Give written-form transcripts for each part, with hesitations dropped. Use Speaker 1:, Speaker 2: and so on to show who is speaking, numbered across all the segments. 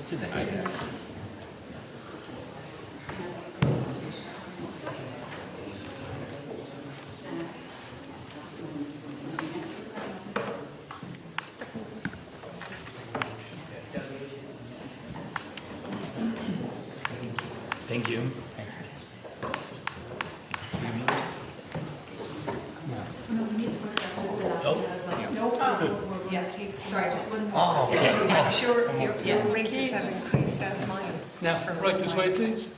Speaker 1: Thank you.
Speaker 2: No problem. Yeah, sorry, just one more.
Speaker 1: Oh, okay.
Speaker 2: I'm sure your printers have increased as mine.
Speaker 1: Now, right this way, please.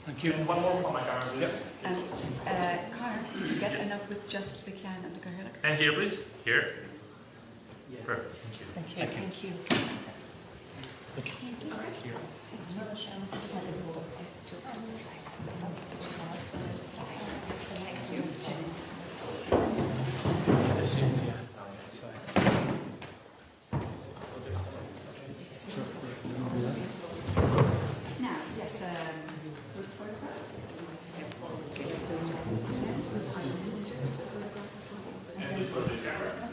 Speaker 1: Thank you.
Speaker 3: And one more for my camera, please.
Speaker 2: And Connor, did you get enough with just the can and the garlic?
Speaker 3: And here, please. Here. Perfect. Thank you.
Speaker 2: Thank you. Now, yes, step forward. Prime Minister's just
Speaker 3: And this for the camera.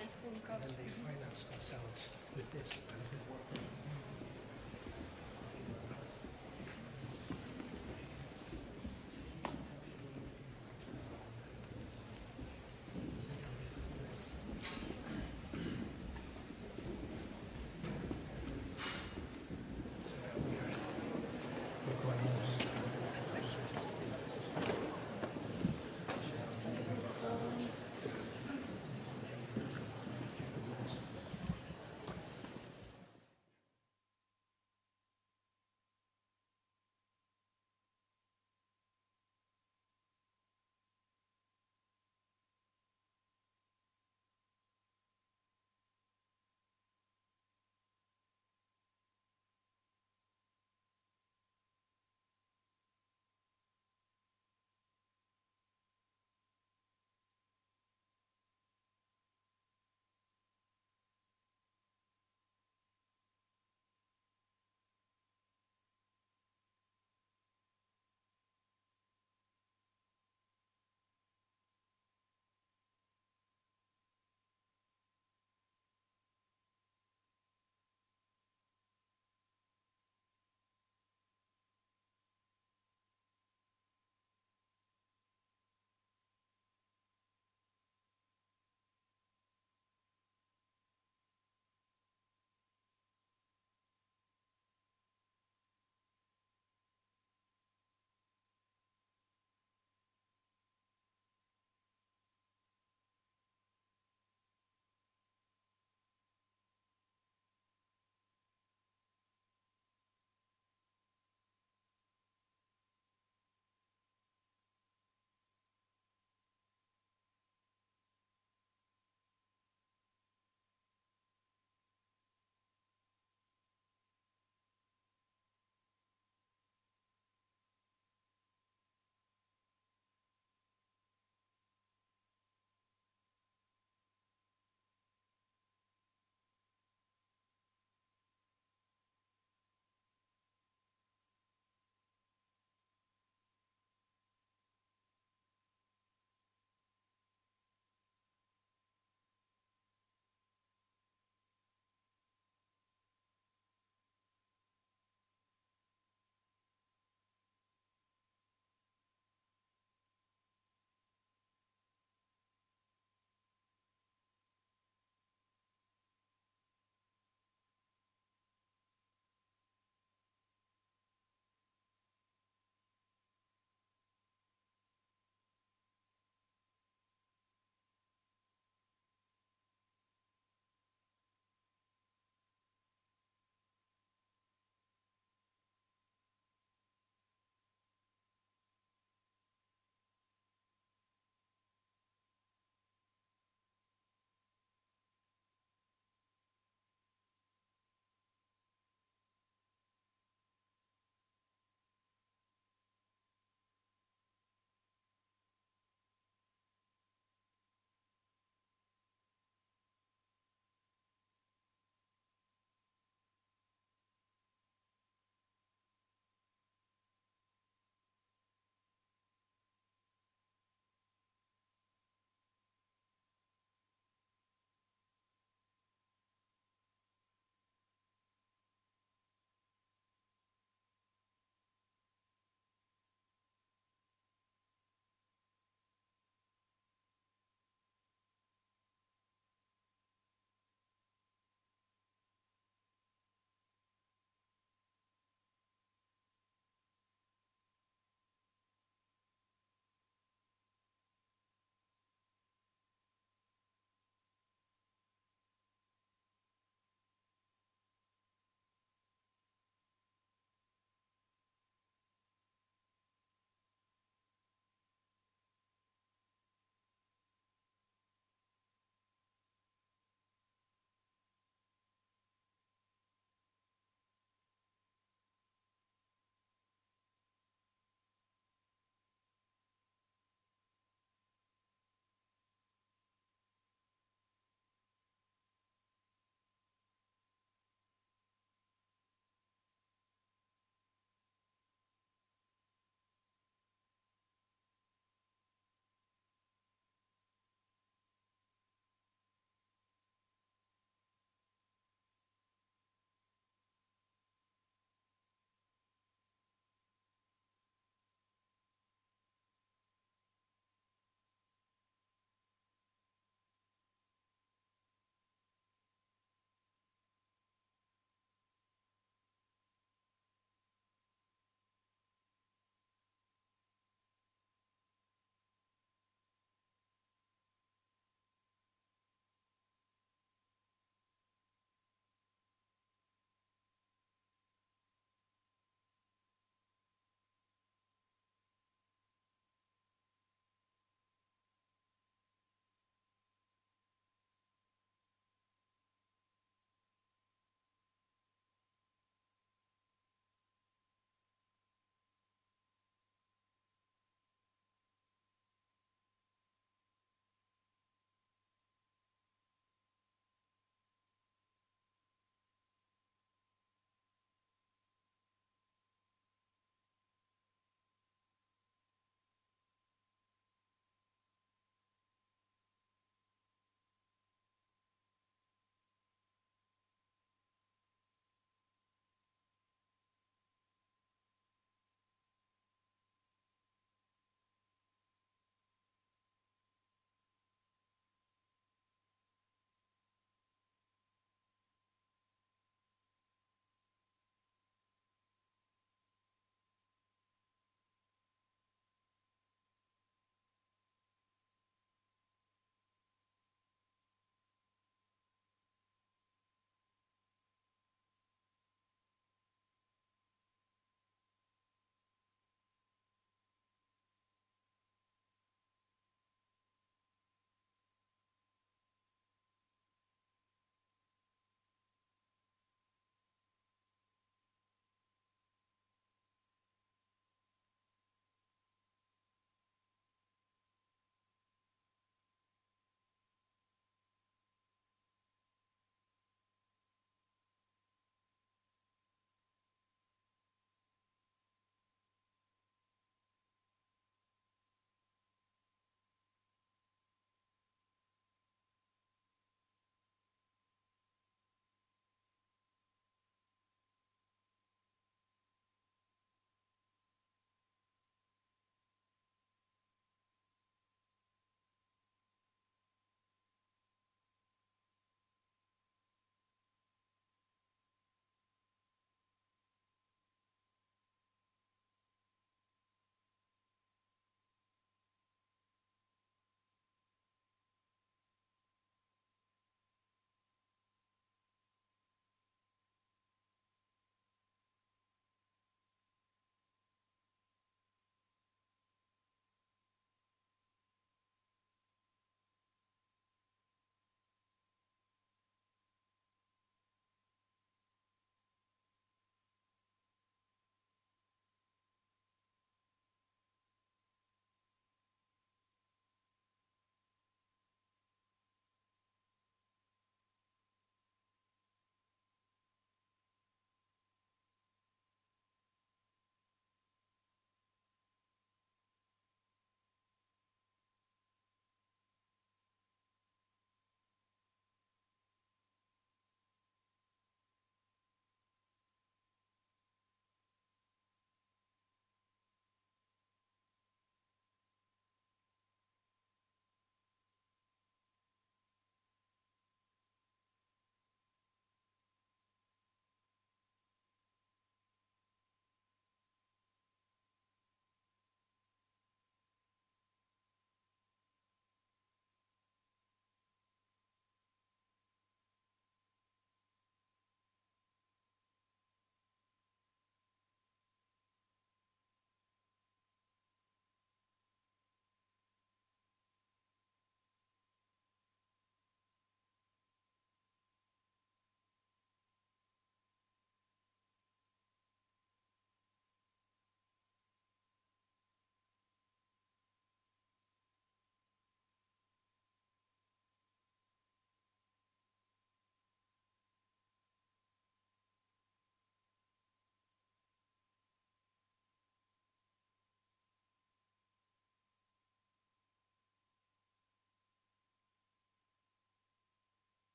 Speaker 4: And then they finance themselves with this.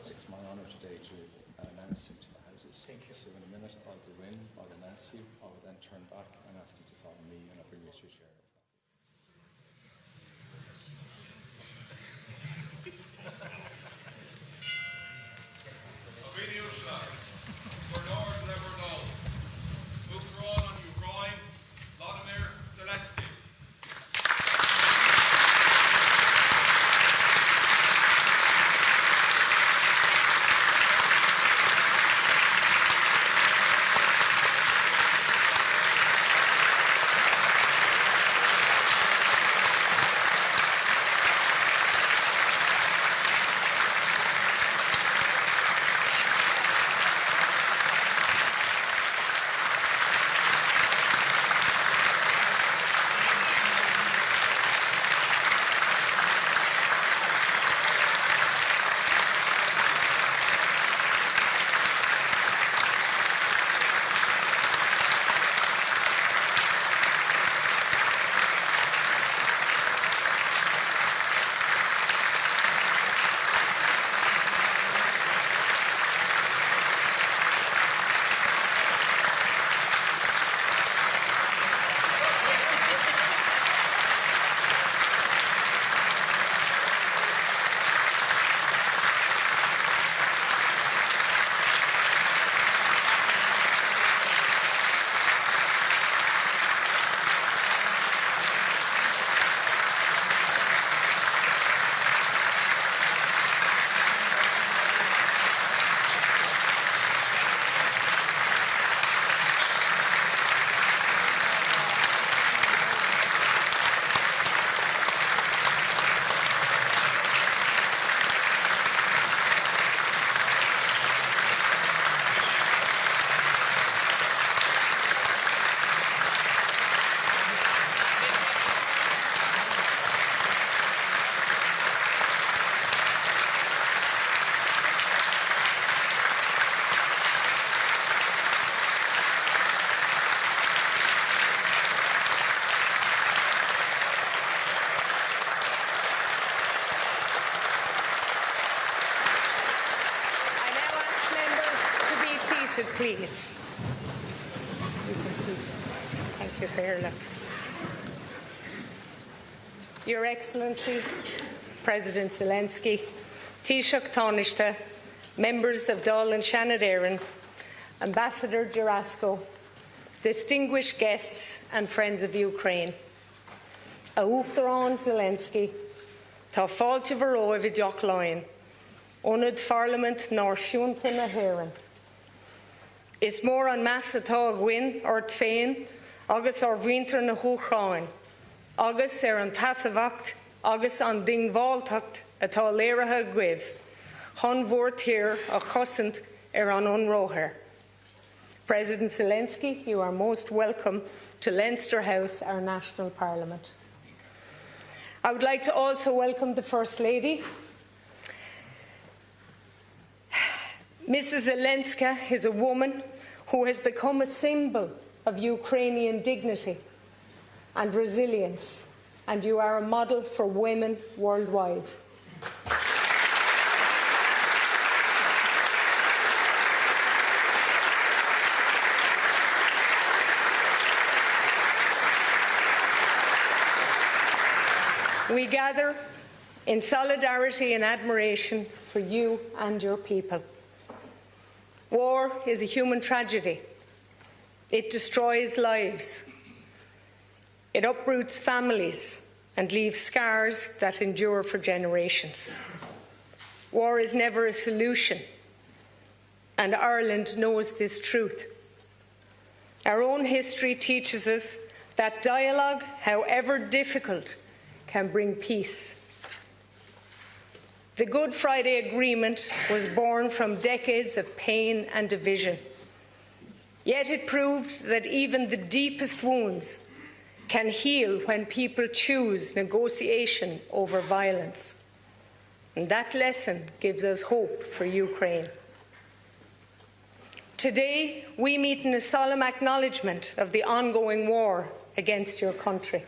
Speaker 5: It's my honour today to announce you to the Houses. Thank you. So in a minute I'll go in, I'll announce you, I will then turn back and ask you to follow me and I'll bring you to share.
Speaker 6: Zelenskiy.
Speaker 7: Please. You can sit. Thank you, Fairla. Your Excellency, President Zelenskiy, Taoiseach Tánaiste, members of Dáil and Shannon Éireann, Ambassador Jurasco, distinguished guests and friends of Ukraine. A Uachtarán Zelenskiy, tá fáilte bharó I bhí Láin, Onad Parliament nár siúnta na hÉireann. Is mór an meas atá a gcuin ort féin agus ar bhíontar na húchráin, agus an tasamhacht agus an dingmháilteacht atá léirithe guibh, chun mhór tír a chosint an unróthair. President Zelensky, you are most welcome to Leinster House, our national parliament. I would like to also welcome the First Lady. Mrs. Zelenska is a woman who has become a symbol of Ukrainian dignity and resilience, and you are a model for women worldwide. We gather in solidarity and admiration for you and your people. War is a human tragedy. It destroys lives. It uproots families and leaves scars that endure for generations. War is never a solution, and Ireland knows this truth. Our own history teaches us that dialogue, however difficult, can bring peace. The Good Friday Agreement was born from decades of pain and division. Yet it proved that even the deepest wounds can heal when people choose negotiation over violence. And that lesson gives us hope for Ukraine. Today, we meet in a solemn acknowledgement of the ongoing war against your country,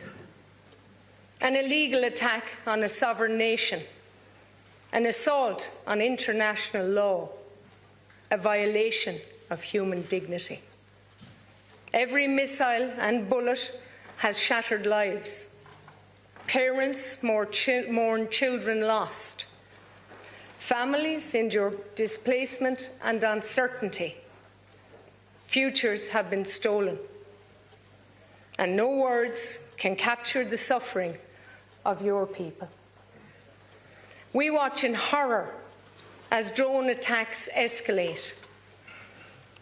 Speaker 7: an illegal attack on a sovereign nation, an assault on international law, a violation of human dignity. Every missile and bullet has shattered lives. Parents mourn children lost. Families endure displacement and uncertainty. Futures have been stolen. And no words can capture the suffering of your people. We watch in horror as drone attacks escalate,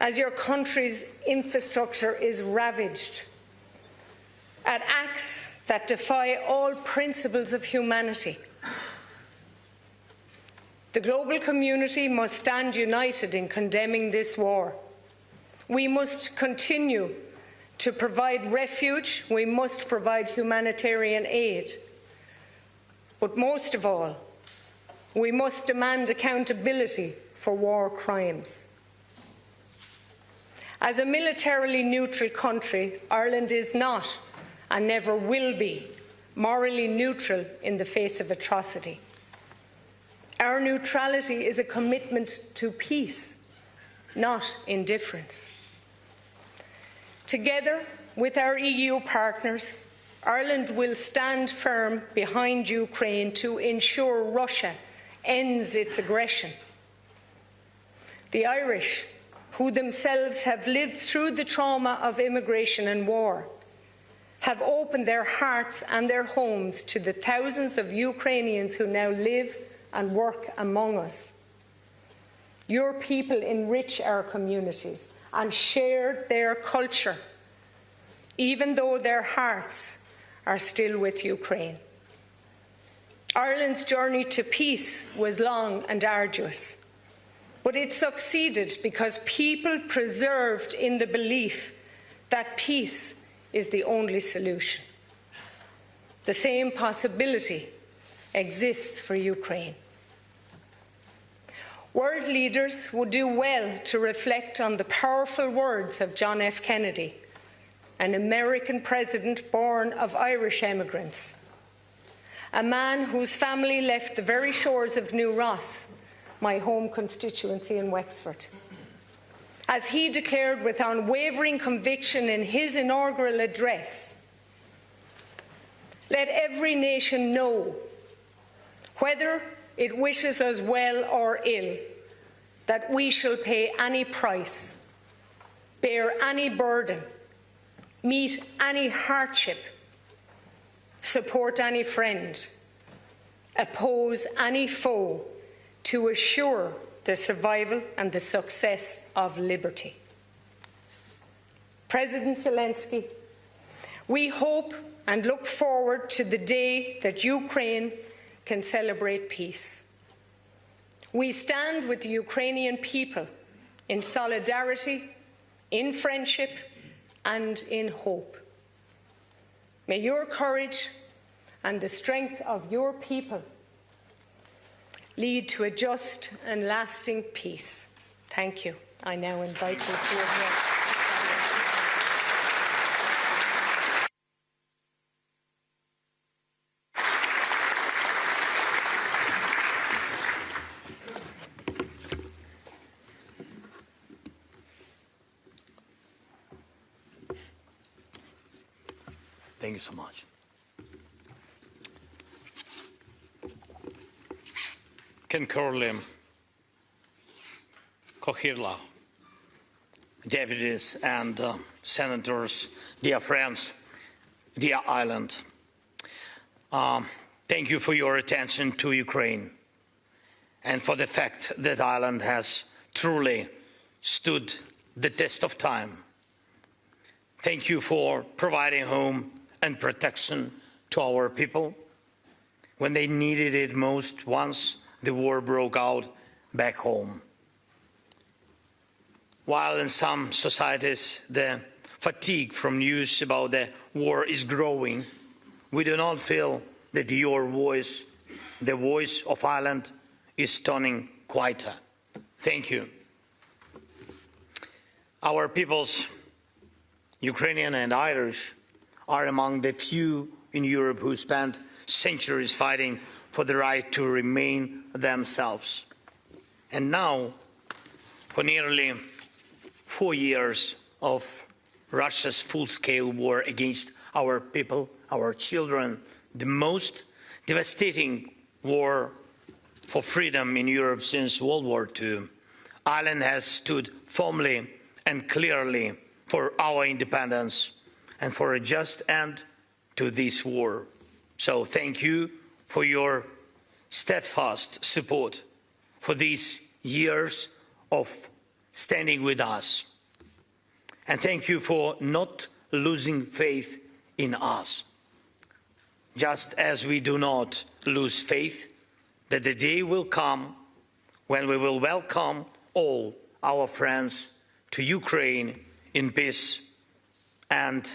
Speaker 7: as your country's infrastructure is ravaged, at acts that defy all principles of humanity. The global community must stand united in condemning this war. We must continue to provide refuge. We must provide humanitarian aid. But most of all, we must demand accountability for war crimes. As a militarily neutral country, Ireland is not and never will be morally neutral in the face of atrocity. Our neutrality is a commitment to peace, not indifference. Together with our EU partners, Ireland will stand firm behind Ukraine to ensure Russia ends its aggression. The Irish, who themselves have lived through the trauma of immigration and war, have opened their hearts and their homes to the thousands of Ukrainians who now live and work among us. Your people enrich our communities and share their culture, even though their hearts are still with Ukraine. Ireland's journey to peace was long and arduous, but it succeeded because people persevered in the belief that peace is the only solution. The same possibility exists for Ukraine. World leaders would do well to reflect on the powerful words of John F. Kennedy, an American president born of Irish emigrants, a man whose family left the very shores of New Ross, my home constituency in Wexford. As he declared with unwavering conviction in his inaugural address, "Let every nation know, whether it wishes us well or ill, that we shall pay any price, bear any burden, meet any hardship, support any friend, oppose any foe, to assure the survival and the success of liberty." President Zelensky, we hope and look forward to the day that Ukraine can celebrate peace. We stand with the Ukrainian people in solidarity, in friendship, and in hope. May your courage and the strength of your people lead to a just and lasting peace. Thank you. I now invite you to address.
Speaker 1: Thank you so much. Ken Curley, Cohirla, deputies and senators, dear friends, dear Ireland. Thank you for your attention to Ukraine and for the fact that Ireland has truly stood the test of time. Thank you for providing home and protection to our people when they needed it most once the war broke out back home. While in some societies the fatigue from news about the war is growing, we do not feel that your voice, the voice of Ireland, is turning quieter. Thank you. Our peoples, Ukrainian and Irish, are among the few in Europe who spent centuries fighting for the right to remain themselves. And now, for nearly 4 years of Russia's full-scale war against our people, our children, the most devastating war for freedom in Europe since World War II, Ireland has stood firmly and clearly for our independence and for a just end to this war. So thank you for your steadfast support for these years of standing with us. And thank you for not losing faith in us, just as we do not lose faith that the day will come when we will welcome all our friends to Ukraine in peace, and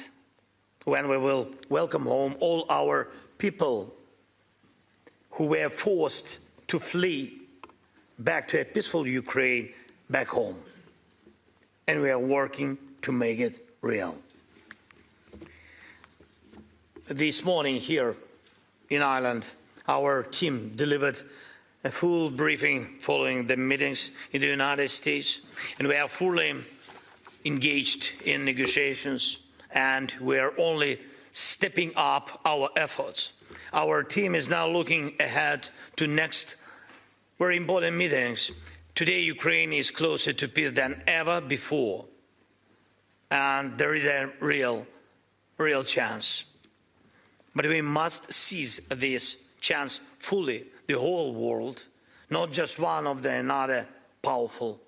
Speaker 1: when we will welcome home all our people who were forced to flee back to a peaceful Ukraine back home. And we are working to make it real. This morning here in Ireland, our team delivered a full briefing following the meetings in the United States, and we are fully engaged in negotiations, and we are only stepping up our efforts. Our team is now looking ahead to next very important meetings. Today, Ukraine is closer to peace than ever before, and there is a real chance. But we must seize this chance fully, the whole world, not just one of another powerful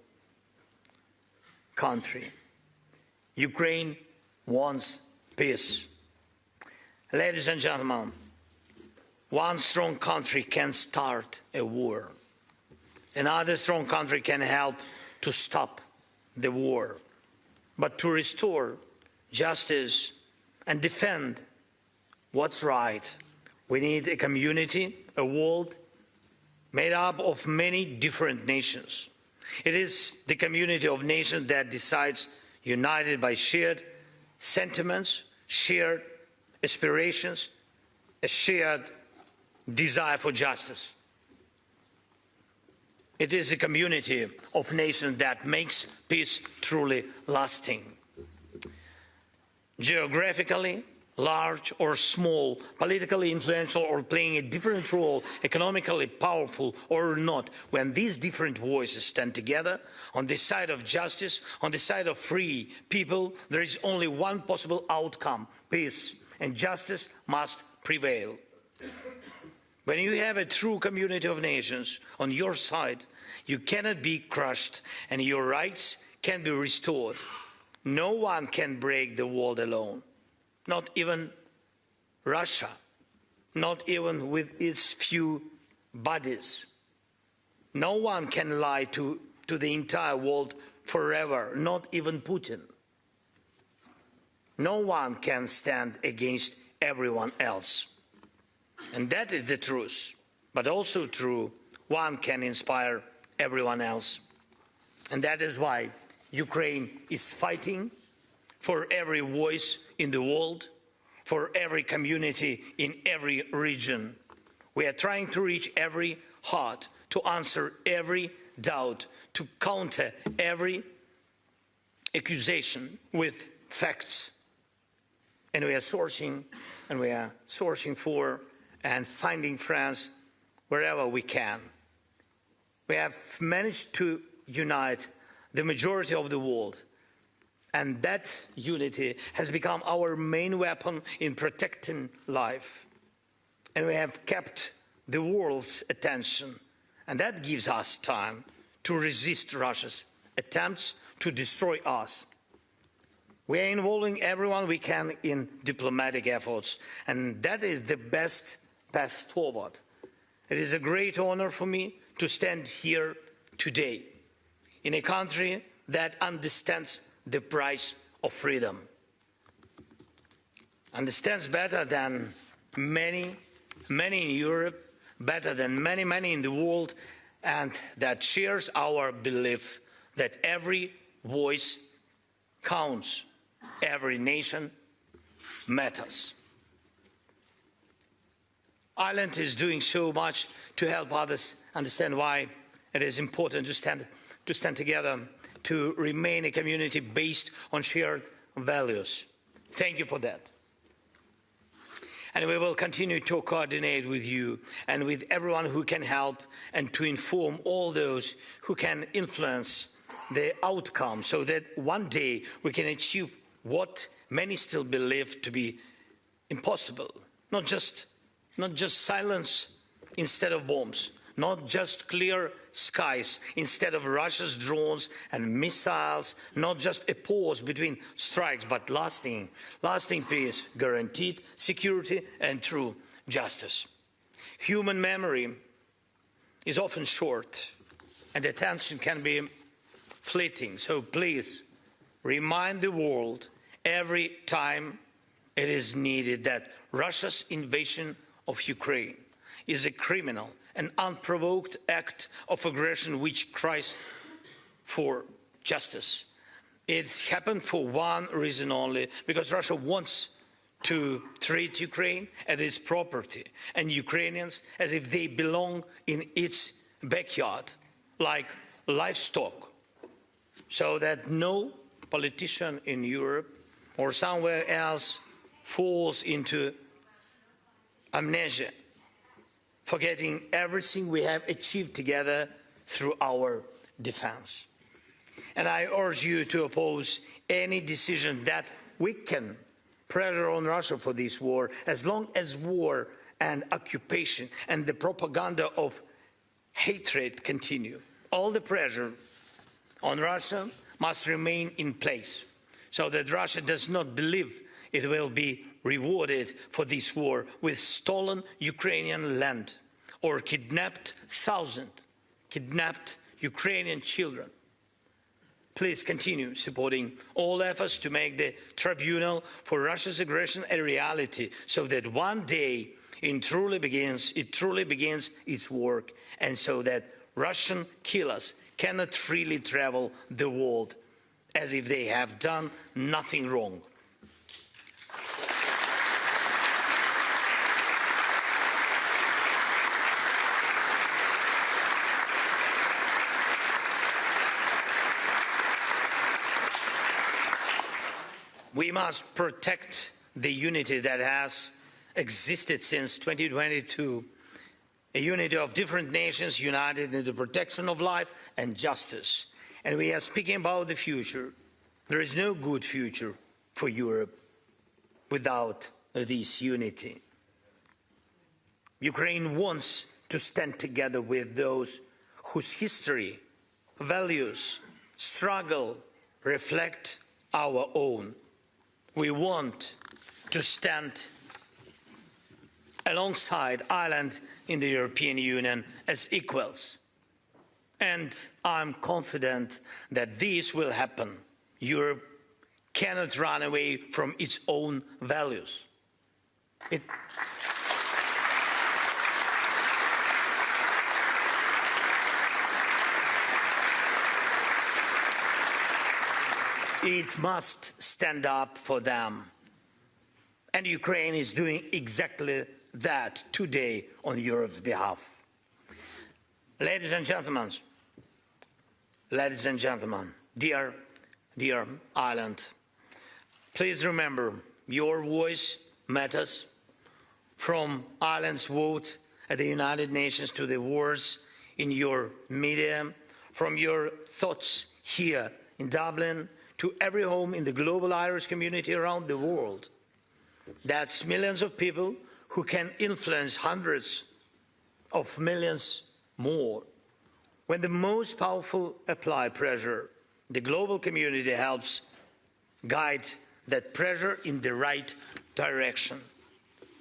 Speaker 1: country. Ukraine wants peace. Ladies and gentlemen, one strong country can start a war. Another strong country can help to stop the war. But to restore justice and defend what's right, we need a community, a world made up of many different nations. It is the community of nations that decides, united by shared sentiments, shared aspirations, a shared desire for justice. It is a community of nations that makes peace truly lasting. Geographically, large or small, politically influential or playing a different role, economically powerful or not, when these different voices stand together on the side of justice, on the side of free people, there is only one possible outcome: peace, and justice must prevail. When you have a true community of nations on your side, you cannot be crushed and your rights can be restored. No one can break the world alone. Not even Russia, not even with its few bodies. No one can lie to the entire world forever, not even Putin. No one can stand against everyone else. And that is the truth, but also true, one can inspire everyone else. And that is why Ukraine is fighting for every voice in the world, for every community in every region. We are trying to reach every heart, to answer every doubt, to counter every accusation with facts. And we are searching for and finding friends wherever we can. We have managed to unite the majority of the world, and that unity has become our main weapon in protecting life. And we have kept the world's attention, and that gives us time to resist Russia's attempts to destroy us. We are involving everyone we can in diplomatic efforts, and that is the best path forward. It is a great honor for me to stand here today in a country that understands the price of freedom, understands better than many in Europe, better than many in the world, and that shares our belief that every voice counts, every nation matters. Ireland is doing so much to help others understand why it is important to stand together, to remain a community based on shared values. Thank you for that. And we will continue to coordinate with you and with everyone who can help, and to inform all those who can influence the outcome, so that one day we can achieve what many still believe to be impossible. Not just silence instead of bombs, not just clear skies instead of Russia's drones and missiles, not just a pause between strikes, but lasting peace, guaranteed security and true justice. Human memory is often short and attention can be fleeting, so please remind the world every time it is needed that Russia's invasion of Ukraine is a criminal and unprovoked act of aggression which cries for justice. It's happened for one reason only, because Russia wants to treat Ukraine as its property and Ukrainians as if they belong in its backyard, like livestock, so that no politician in Europe or somewhere else falls into amnesia, forgetting everything we have achieved together through our defense. And I urge you to oppose any decision that weaken pressure on Russia for this war, as long as war and occupation and the propaganda of hatred continue. All the pressure on Russia must remain in place, so that Russia does not believe it will be rewarded for this war with stolen Ukrainian land or kidnapped Ukrainian children. Please continue supporting all efforts to make the tribunal for Russia's aggression a reality, so that one day it truly begins its work, and so that Russian killers cannot freely travel the world as if they have done nothing wrong. We must protect the unity that has existed since 2022, a unity of different nations united in the protection of life and justice. And we are speaking about the future. There is no good future for Europe without this unity. Ukraine wants to stand together with those whose history, values, struggle reflect our own. We want to stand alongside Ireland in the European Union as equals. And I'm confident that this will happen. Europe cannot run away from its own values. It must stand up for them. And Ukraine is doing exactly that today on Europe's behalf. Ladies and gentlemen, dear Ireland, please remember your voice matters. From Ireland's vote at the United Nations to the words in your media, from your thoughts here in Dublin to every home in the global Irish community around the world. That's millions of people who can influence hundreds of millions more. When the most powerful apply pressure, the global community helps guide that pressure in the right direction.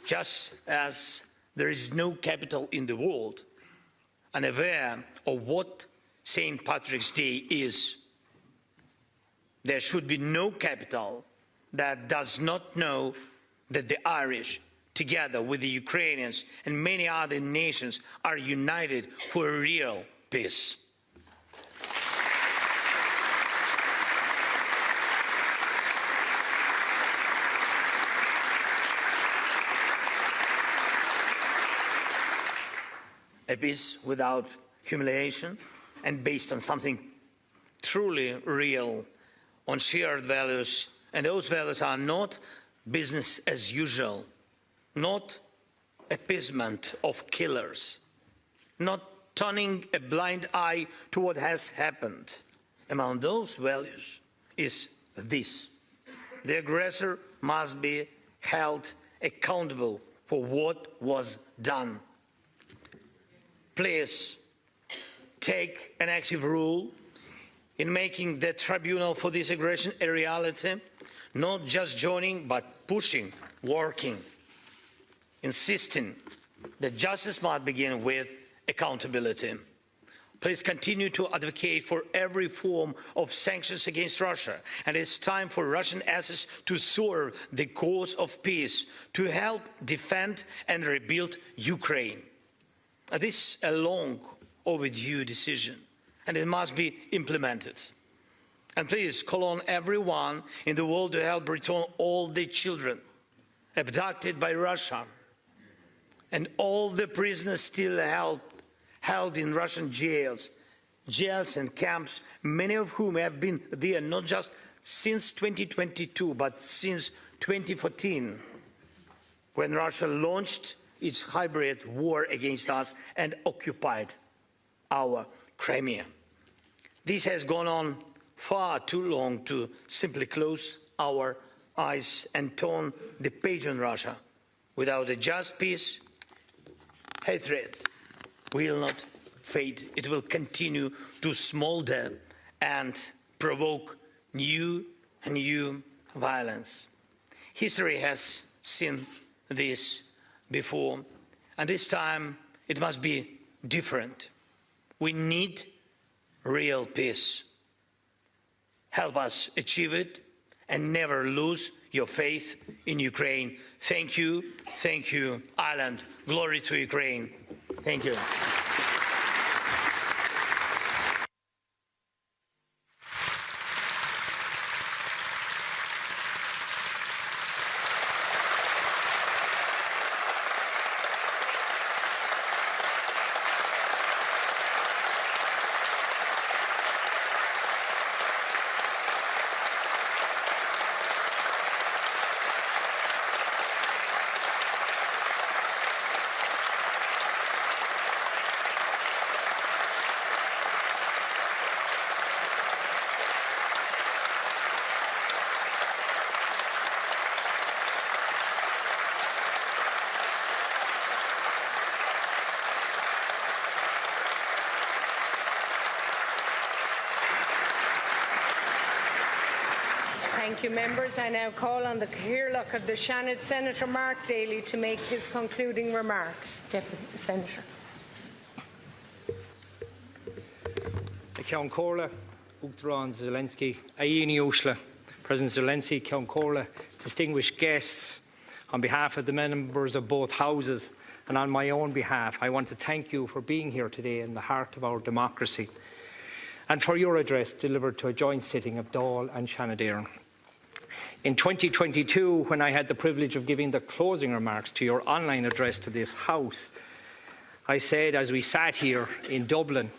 Speaker 1: Just as there is no capital in the world, unaware of what St. Patrick's Day is, there should be no capital that does not know that the Irish, together with the Ukrainians and many other nations, are united for a real peace. A peace without humiliation and based on something truly real, on shared values. And those values are not business as usual, not appeasement of killers, not turning a blind eye to what has happened. Among those values is this: the aggressor must be held accountable for what was done. Please take an active role in making the tribunal for this aggression a reality, not just joining, but pushing, working, insisting that justice must begin with accountability. Please continue to advocate for every form of sanctions against Russia, and it's time for Russian assets to serve the cause of peace, to help defend and rebuild Ukraine. This is a long overdue decision, and it must be implemented. And please call on everyone in the world to help return all the children abducted by Russia and all the prisoners still held in Russian jails and camps, many of whom have been there not just since 2022, but since 2014, when Russia launched its hybrid war against us and occupied our Crimea. This has gone on far too long to simply close our eyes and turn the page on Russia. Without a just peace, hatred will not fade. It will continue to smolder and provoke new and new violence. History has seen this before, and this time it must be different. We need real peace. Help us achieve it and never lose your faith in Ukraine. Thank you, Ireland. Glory to Ukraine. Thank you.
Speaker 7: Thank you, members. I now call on the Cathaoirleach of the Shannon, Senator Mark Daly, to make his concluding remarks. Deputy Senator.
Speaker 6: Ceann Comhairle, Uachtarán Zelenskiy Ireland, President Zelenskiy, Ceann Comhairle, distinguished guests, on behalf of the members of both houses and on my own behalf, I want to thank you for being here today in the heart of our democracy and for your address delivered to a joint sitting of Dáil and Shannon. In 2022, when I had the privilege of giving the closing remarks to your online address to this House, I said as we sat here in Dublin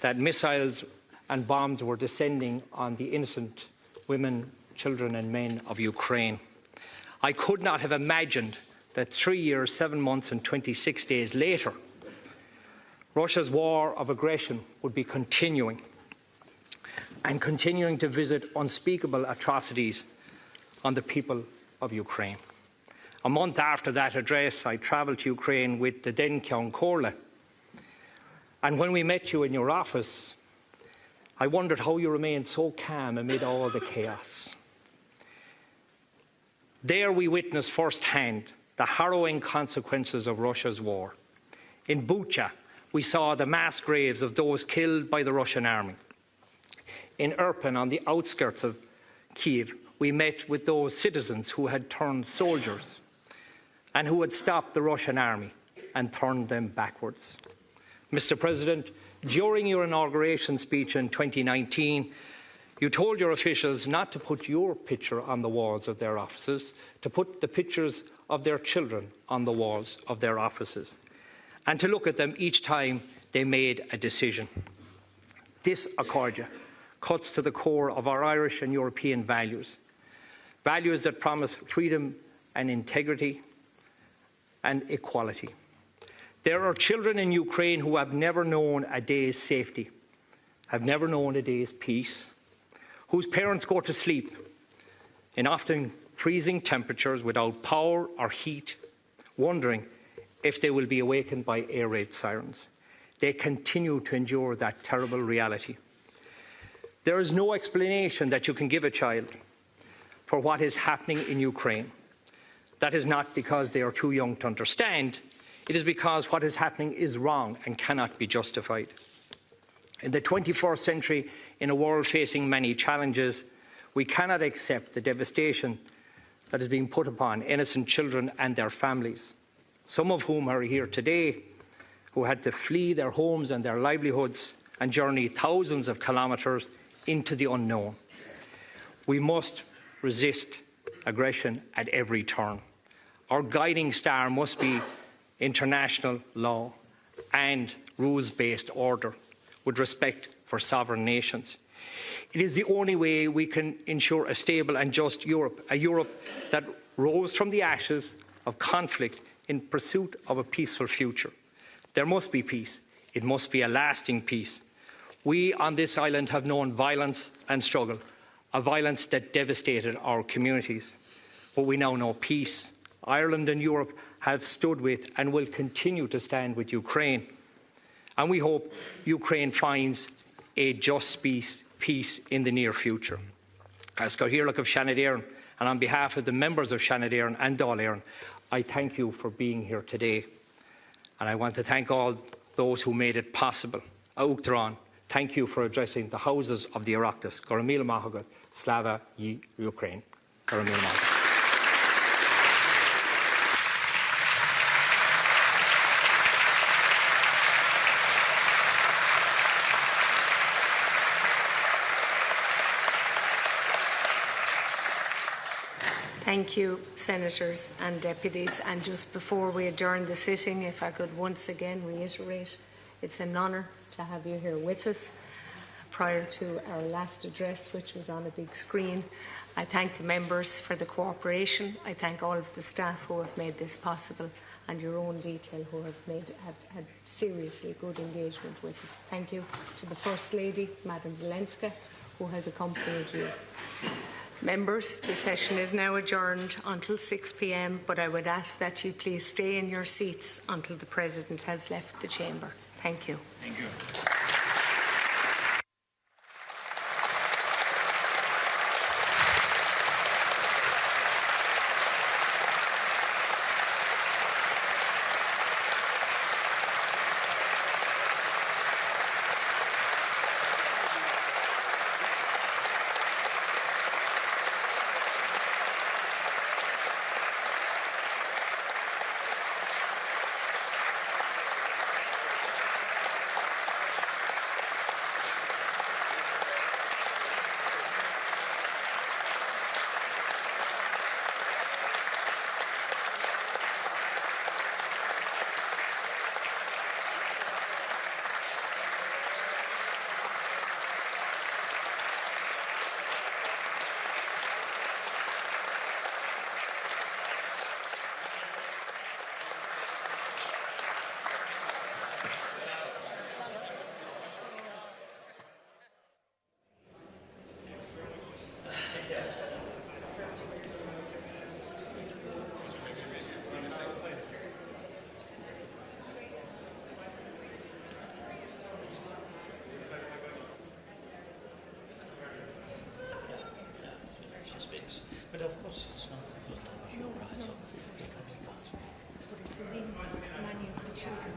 Speaker 6: that missiles and bombs were descending on the innocent women, children and men of Ukraine. I could not have imagined that 3 years, 7 months and 26 days later, Russia's war of aggression would be continuing to visit unspeakable atrocities on the people of Ukraine. A month after that address, I travelled to Ukraine with the then Ceann Comhairle. And when we met you in your office, I wondered how you remained so calm amid all the chaos. There we witnessed firsthand the harrowing consequences of Russia's war. In Bucha, we saw the mass graves of those killed by the Russian army. In Irpin, on the outskirts of Kiev, we met with those citizens who had turned soldiers and who had stopped the Russian army and turned them backwards. Mr. President, During your inauguration speech in 2019, you told your officials not to put your picture on the walls of their offices, to put the pictures of their children on the walls of their offices, and to look at them each time they made a decision. This, Accordia, cuts to the core of our Irish and European values, values that promise freedom and integrity and equality. There are children in Ukraine who have never known a day's safety, have never known a day's peace, whose parents go to sleep in often freezing temperatures without power or heat, wondering if they will be awakened by air raid sirens. They continue to endure that terrible reality. There is no explanation that you can give a child for what is happening in Ukraine. That is not because they are too young to understand. It is because what is happening is wrong and cannot be justified. In the 21st century, in a world facing many challenges, we cannot accept the devastation that is being put upon innocent children and their families, some of whom are here today, who had to flee their homes and their livelihoods and journey thousands of kilometres into the unknown. We must resist aggression at every turn. Our guiding star must be international law and rules-based order with respect for sovereign nations. It is the only way we can ensure a stable and just Europe, a Europe that rose from the ashes of conflict in pursuit of a peaceful future. There must be peace. It must be a lasting peace. We on this island have known violence and struggle, a violence that devastated our communities. But we now know peace. Ireland and Europe have stood with and will continue to stand with Ukraine. And we hope Ukraine finds a just peace in the near future. As Cathaoirleach of Shannon Éireann, and on behalf of the members of Shannon Éireann and Dáil Éireann, I thank you for being here today. And I want to thank all those who made it possible. Uachtarán, thank you for addressing the houses of the Oireachtas. Goramíle Maithagad, Slava Yi Ukraine. Goramíle Maithagad.
Speaker 7: Thank you, Senators and Deputies. And just before we adjourn the sitting, if I could once again reiterate, it's an honour to have you here with us. Prior to our last address, which was on a big screen, I thank the members for the cooperation. I thank all of the staff who have made this possible, and your own detail who have had seriously good engagement with us. Thank you to the First Lady, Madam Zelenskiy, who has accompanied you. Members, the session is now adjourned until 6 p.m, but I would ask that you please stay in your seats until the President has left the chamber. Thank you.
Speaker 1: Thank you.
Speaker 4: But of course it's not the fault of your eyes.
Speaker 7: But it's amazing. Many of the children